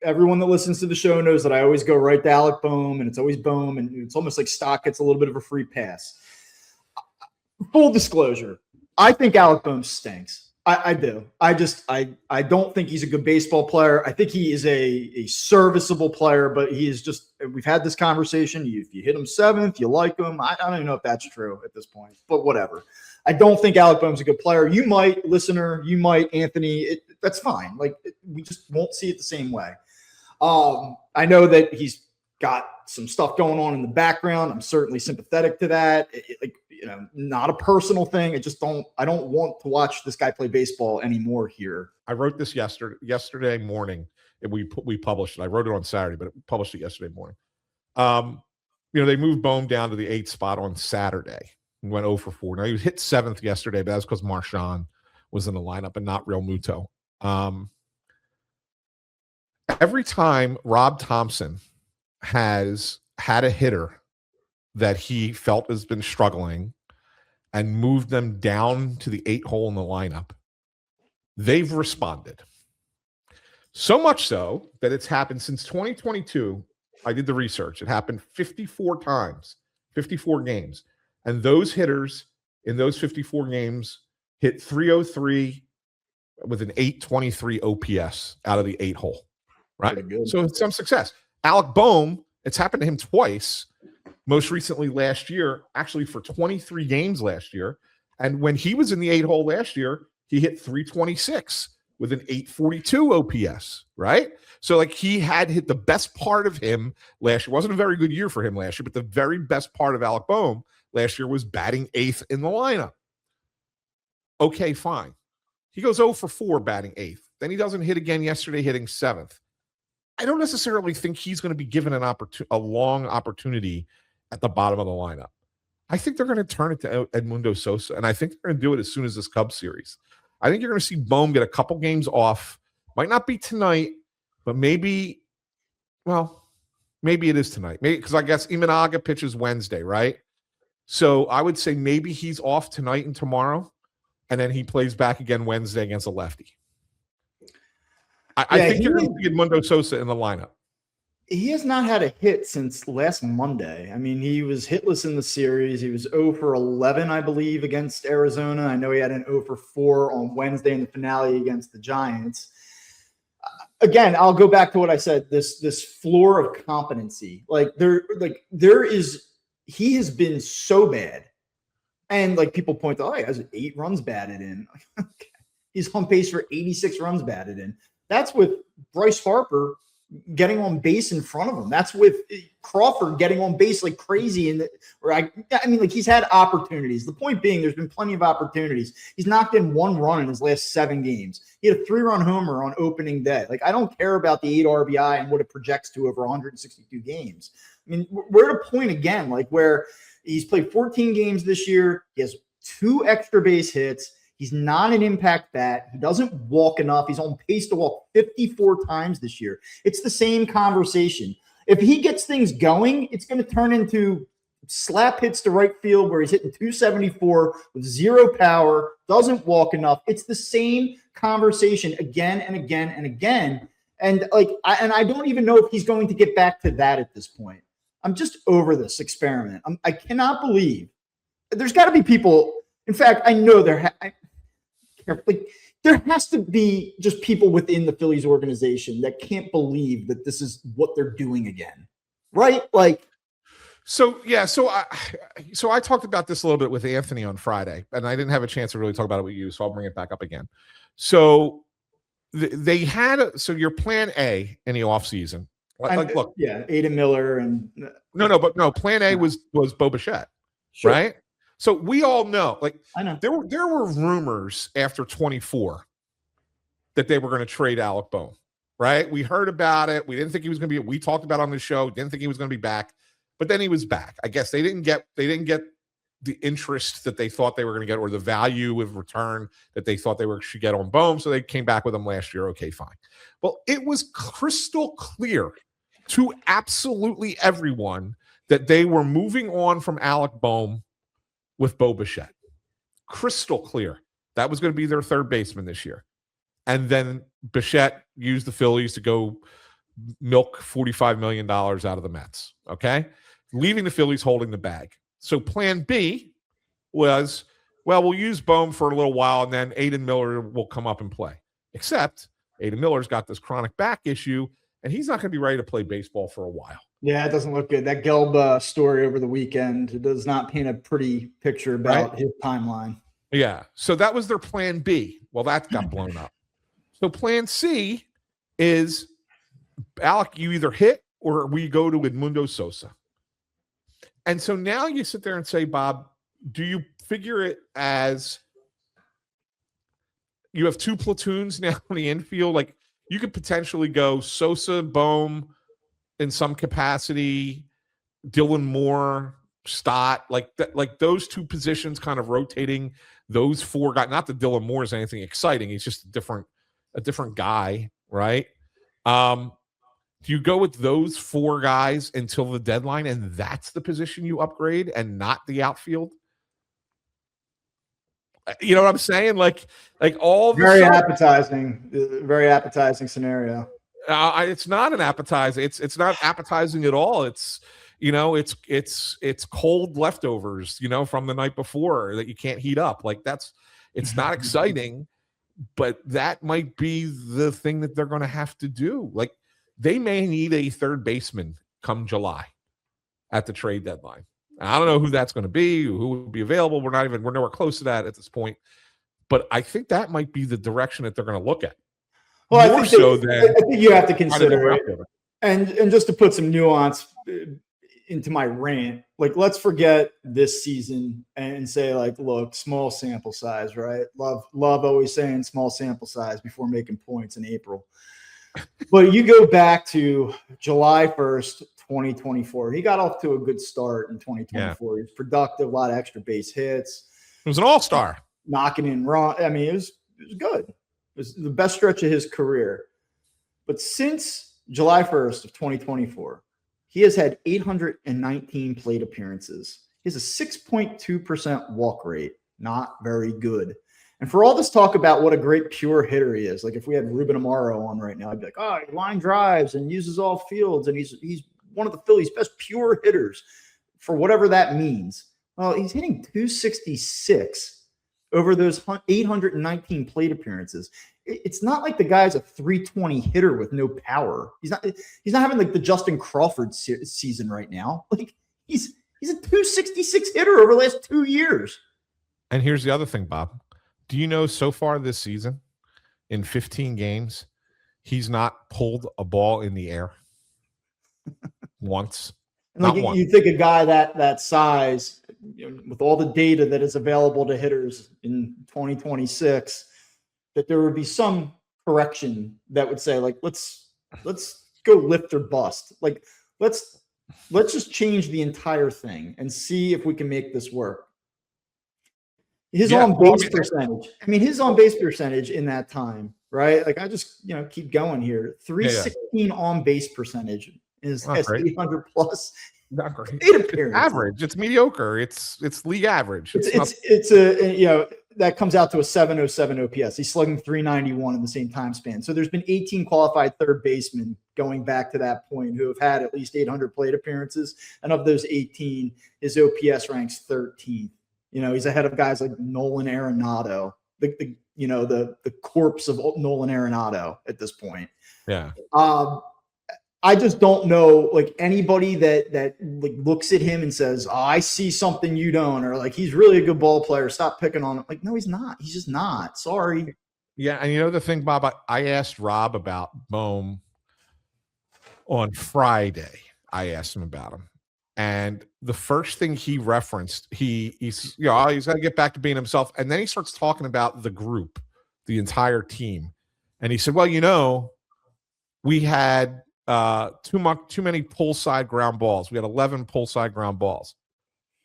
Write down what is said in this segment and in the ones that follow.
everyone that listens to the show knows that I always go right to Alec Bohm, and it's always Bohm, and it's almost like stock gets a little bit of a free pass. Full disclosure, I think Alec Bohm stinks. I do. I don't think he's a good baseball player. I think he is a serviceable player, but he is just, we've had this conversation. If you hit him seventh, you like him. I don't even know if that's true at this point, but whatever. I don't think Alec Bohm's a good player. You might, listener, you might, Anthony, that's fine. Like, we just won't see it the same way. I know that he's got some stuff going on in the background. I'm certainly sympathetic to that. Not a personal thing. I don't want to watch this guy play baseball anymore here. I wrote this yesterday morning, and we published it. I wrote it on Saturday, but published it yesterday morning. They moved Bohm down to the 8th spot on Saturday and went 0 for 4. Now, he was hit 7th yesterday, but that's because Marchand was in the lineup and not Real Muto. Every time Rob Thompson has had a hitter that he felt has been struggling and moved them down to the 8 hole in the lineup, they've responded. So much so that it's happened since 2022. I did the research. It happened 54 times, 54 games. And those hitters in those 54 games hit 303 with an 823 OPS out of the 8 hole, right? So it's some success. Alec Bohm, it's happened to him twice. Most recently last year, actually for 23 games last year. And when he was in the 8 hole last year, he hit 326 with an 842 OPS, right? So like he had hit the best part of him last year. It wasn't a very good year for him last year, but the very best part of Alec Bohm last year was batting 8th in the lineup. Okay, fine. He goes 0 for 4 batting 8th. Then he doesn't hit again yesterday, hitting 7th. I don't necessarily think he's going to be given a long opportunity at the bottom of the lineup. I think they're going to turn it to Edmundo Sosa, and I think they're going to do it as soon as this Cubs series. I think you're going to see Bohm get a couple games off. Might not be tonight, but maybe it is tonight. Maybe because I guess Imanaga pitches Wednesday, right? So I would say maybe he's off tonight and tomorrow, and then he plays back again Wednesday against a lefty. I think you're going to see Edmundo Sosa in the lineup. He has not had a hit since last Monday. I mean, he was hitless in the series. He was 0 for 11, I believe, against Arizona. I know he had an 0 for 4 on Wednesday in the finale against the Giants. Again, I'll go back to what I said, this floor of competency. He has been so bad. And like people point to, he has 8 runs batted in. He's on pace for 86 runs batted in. That's with Bryce Harper getting on base in front of him. That's with Crawford getting on base like crazy. He's had opportunities. The point being, there's been plenty of opportunities. He's knocked in 1 run in his last 7 games. He had a 3-run homer on opening day. Like, I don't care about the 8 RBI and what it projects to over 162 games. I mean, we're at a point again, like where he's played 14 games this year. He has 2 extra base hits. He's not an impact bat. He doesn't walk enough. He's on pace to walk 54 times this year. It's the same conversation. If he gets things going, it's going to turn into slap hits to right field where he's hitting 274 with 0 power, doesn't walk enough. It's the same conversation again and again and again. And I don't even know if he's going to get back to that at this point. I'm just over this experiment. I cannot believe there's got to be people. In fact, I know there has to be just people within the Phillies organization that can't believe that this is what they're doing again, right? So I talked about this a little bit with Anthony on Friday, and I didn't have a chance to really talk about it with you, so I'll bring it back up again. So they had your plan A in the offseason. Look, Aiden Miller and no, plan A was Bo Bichette, sure. Right? So we all know, I know there were rumors after 24 that they were going to trade Alec Bohm, right? We heard about it. We didn't think he was going to be. We talked about it on the show. Didn't think he was going to be back, but then he was back. I guess they didn't get the interest that they thought they were going to get, or the value of return that they thought should get on Bohm. So they came back with him last year. Okay, fine. Well, it was crystal clear to absolutely everyone that they were moving on from Alec Bohm with Bo Bichette. Crystal clear. That was going to be their third baseman this year. And then Bichette used the Phillies to go milk $45 million out of the Mets. Okay. Leaving the Phillies holding the bag. So plan B was, well, we'll use Bohm for a little while and then Aiden Miller will come up and play. Except Aiden Miller's got this chronic back issue and he's not going to be ready to play baseball for a while. Yeah, it doesn't look good. That Gelb story over the weekend does not paint a pretty picture about his timeline. Yeah. So that was their plan B. Well, that got blown up. So plan C is, Alec, you either hit or we go to Edmundo Sosa. And so now you sit there and say, Bob, do you figure it as you have two platoons now in the infield? Like you could potentially go Sosa, Bohm in some capacity, Dylan Moore, Stott, like that, like those two positions kind of rotating those four guys. Not that Dylan Moore is anything exciting. He's just a different guy, right? Do you go with those four guys until the deadline and that's the position you upgrade and not the outfield? You know what I'm saying? Like all very appetizing scenario. It's not an appetizer. It's not appetizing at all. It's, you know, it's cold leftovers, you know, from the night before that you can't heat up. Like it's not exciting, but that might be the thing that they're going to have to do. Like they may need a third baseman come July at the trade deadline. I don't know who that's going to be, who would be available. We're nowhere close to that at this point, but I think that might be the direction that they're going to look at. Well, I think you have to consider it. And just to put some nuance into my rant, like let's forget this season and say like, look, small sample size, right? Love always saying small sample size before making points in April. But you go back to July 1st, 2024. He got off to a good start in 2024. Yeah. He was productive, a lot of extra base hits. He was an all-star. Knocking in run. I mean, it was good. It was the best stretch of his career. But since July 1st of 2024, he has had 819 plate appearances. He has a 6.2% walk rate. Not very good. And for all this talk about what a great pure hitter he is, like if we had Ruben Amaro on right now, I'd be like, oh, he line drives and uses all fields, and he's one of the Phillies' best pure hitters for whatever that means. Well, he's hitting 266 over those 819 plate appearances. It's not like the guy's a 320 hitter with no power. He's not having like the Justin Crawford season right now. Like he's a 266 hitter over the last 2 years. And here's the other thing, Bob. Do you know so far this season, in 15 games, he's not pulled a ball in the air once? Like you think a guy that size, you know, with all the data that is available to hitters in 2026, that there would be some correction that would say, like, let's go lift or bust. Like, let's just change the entire thing and see if we can make this work. His on-base percentage. I mean, his on-base percentage in that time, right? Like I just, keep going here. 316 on-base percentage is 800 plus. Not great. It's average. It's mediocre. It's league average. That comes out to a 707 OPS. He's slugging 391 in the same time span. So there's been 18 qualified third basemen going back to that point who have had at least 800 plate appearances. And of those 18, his OPS ranks 13th. He's ahead of guys like Nolan Arenado, the corpse of Nolan Arenado at this point. Yeah. I just don't know, like, anybody that like looks at him and says, "Oh, I see something you don't," or like he's really a good ball player. Stop picking on him. Like, no, he's not. He's just not. Sorry. Yeah, and the thing, Bob, I asked Rob about Bohm on Friday. I asked him about him. And the first thing he referenced, he's got to get back to being himself. And then he starts talking about the group, the entire team. And he said, well, we had too many pull side ground balls. We had 11 pull side ground balls.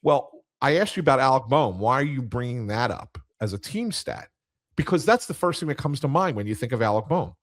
Well, I asked you about Alec Bohm. Why are you bringing that up as a team stat? Because that's the first thing that comes to mind when you think of Alec Bohm.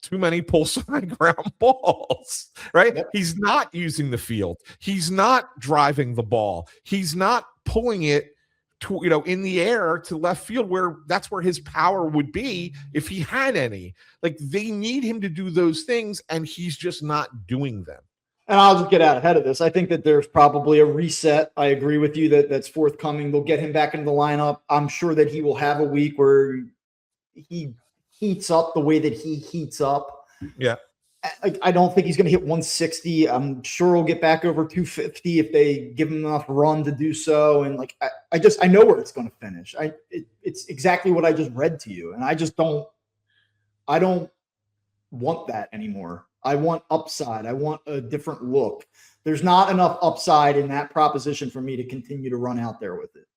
Too many pull side ground balls, right? Yep. He's not using the field. He's not driving the ball. He's not pulling it to, in the air to left field, where that's where his power would be if he had any. Like, they need him to do those things, and he's just not doing them. And I'll just get out ahead of this. I think that there's probably a reset. I agree with you that that's forthcoming. They'll get him back into the lineup. I'm sure that he will have a week where he heats up the way that he heats up. Yeah. I don't think he's going to hit 160. I'm sure he'll get back over 250 if they give him enough run to do so. And like, I know where it's going to finish. It's exactly what I just read to you. And I don't want that anymore. I want upside. I want a different look. There's not enough upside in that proposition for me to continue to run out there with it.